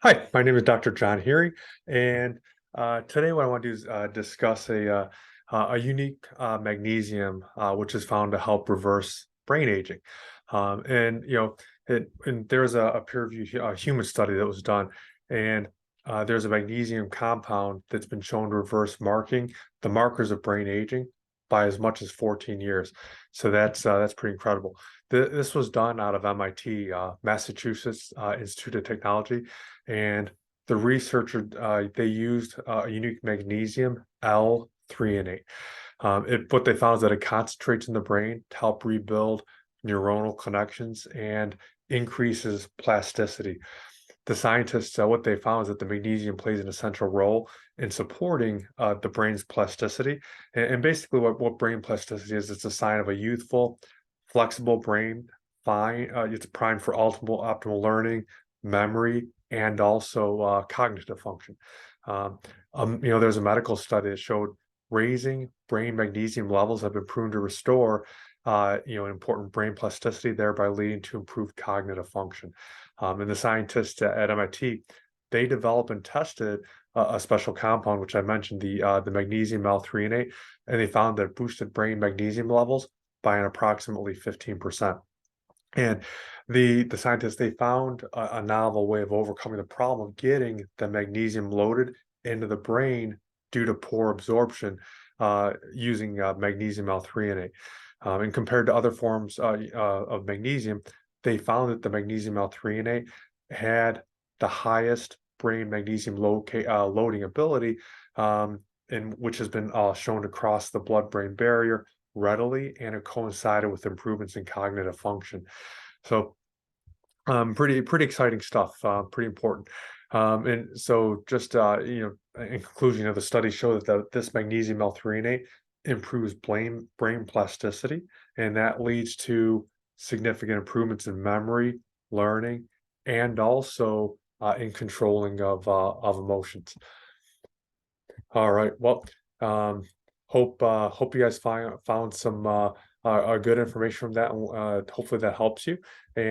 Hi, my name is Dr. John Heary, and today what I want to do is discuss a unique magnesium which is found to help reverse brain aging. And there's a peer-reviewed human study that was done, and there's a magnesium compound that's been shown to reverse the markers of brain aging by as much as 14 years. So that's pretty incredible. This was done out of MIT, Massachusetts Institute of Technology, and the researcher they used a unique magnesium-L-threonate. What they found is that it concentrates in the brain to help rebuild neuronal connections and increases plasticity. The scientists, what they found is that the magnesium plays an essential role in supporting the brain's plasticity. And basically, what brain plasticity is, it's a sign of a youthful, flexible brain. It's primed for optimal learning, memory, and also cognitive function. Um, there's a medical study that showed raising brain magnesium levels have been proven to restore, important brain plasticity, thereby leading to improved cognitive function. And the scientists at MIT, they developed and tested a special compound, which I mentioned, the magnesium L-threonate, and they found that it boosted brain magnesium levels by an approximately 15%. And the scientists, they found a novel way of overcoming the problem of getting the magnesium loaded into the brain due to poor absorption using magnesium L-threonate. And compared to other forms of magnesium, they found that the magnesium L-threonate had the highest brain magnesium loading ability, and which has been shown to cross the blood-brain barrier readily, and it coincided with improvements in cognitive function. So, pretty exciting stuff, pretty important. And so just, in conclusion, the study showed that this magnesium L-threonate improves brain plasticity, and that leads to significant improvements in memory, learning, and also in controlling of emotions. All right. Well, um, hope you guys found some good information from that. And hopefully that helps you.